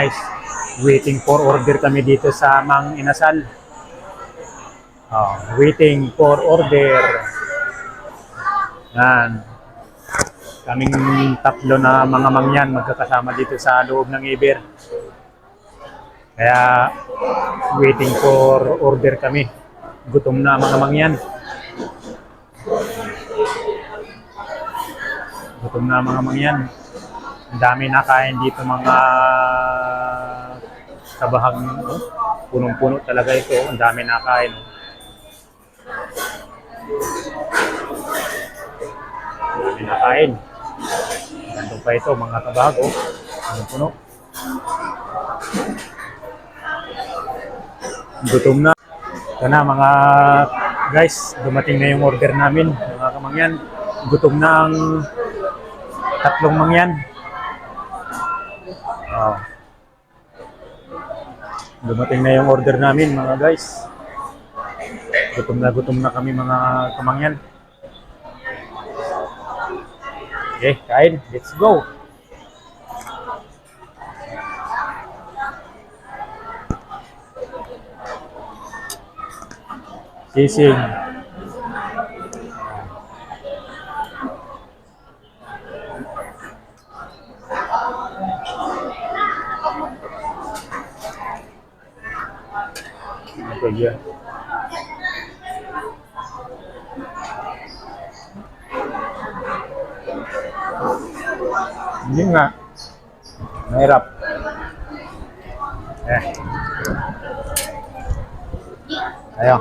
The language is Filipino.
Guys, waiting for order kami dito sa Mang Inasal. Waiting for order. Yan. Kaming tatlo na mga mangyan magkakasama dito sa loob ng Iber. Kaya waiting for order kami. Gutom na mga mangyan. Gutom na mga mangyan. Ang dami nakain dito mga kabahag. Punong-puno talaga ito. Ang dami nakain. Ang dami nakain. Nandun pa ito mga kabahag. Punong-puno. Gutom na. Ito na mga guys. Dumating na yung order namin. Mga kamangyan. Gutom na ang tatlong mangyan. Dumating na yung order namin mga guys. Gutom na kami mga kamangyan. Okay, kain. Let's go. Sisig. Ito dia. Hindi nga. Mahirap. Ayo.